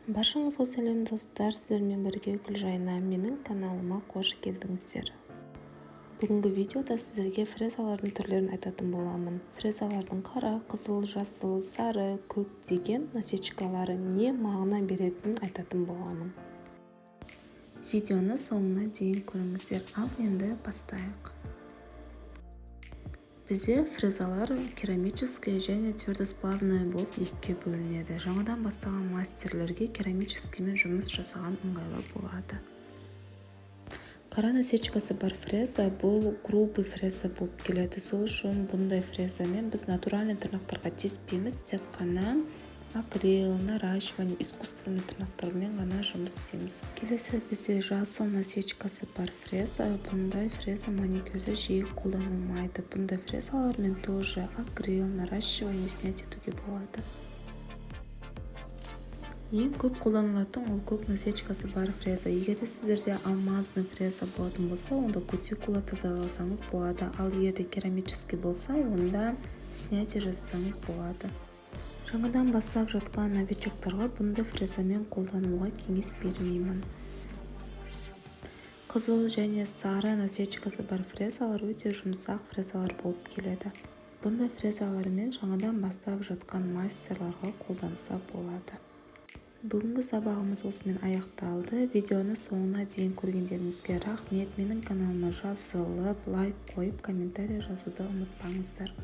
Баршаңызға сәлем достар, сіздермен бірге Гүлжайна, менің каналыма қош келдіңіздер. Бүгінгі видеода сіздерге фрезалардың түрлерін айтатын боламын. Фрезалардың қара, қызыл, жасыл, сары, көк деген насечкалары не мағына беретінін айтатын боламын. Видеоны соңына дейін көріңіздер. Ал енді бастайық. Бізде фрезалар керамический және твердосплавный болып екіге бөлінеді. Жаңадан бастаған мастерлерге керамическиймен жұмыс жасаған ыңғайлы болады. Қара насечкасы бар фреза бұл грубый фреза болып келеді. Сол үшін бұндай фрезамен біз натуральный тырнақтарға тиіспейміз, тек қана акрил, наращивание, искусственный тырнақтармен ғана жұмыс істейміз. Келесі бізде жасыл насечкасы бар фреза. Бұндай фреза маникюрде жиі қолданылмайды. Бұндай фрезалармен тоже акрил, наращивание снять етуге болады. Ең көп қолданылатын ол көк насечкасы бар фреза. Егер сіздерде алмазный фреза болатын болса, онда кутикула тазаласаңыз болады. Ал егер керамический болса, онда снятие жасасаңыз болады. Жаңадан бастап жатқан новичоктарға бұндай фрезамен қолдануға кеңес бермеймін. Қызыл және сары насечкасы бар фрезалар өте жұмсақ фрезалар болып келеді. Бұндай фрезалармен жаңадан бастап жатқан мастерларға қолданса болады. Бүгінгі сабағымыз осымен аяқталды. Видеоны соңына дейін көргендеріңізге рахмет. Менің каналыма жазылып, лайк қойып, комментарий жазуды ұмытпаңыздар.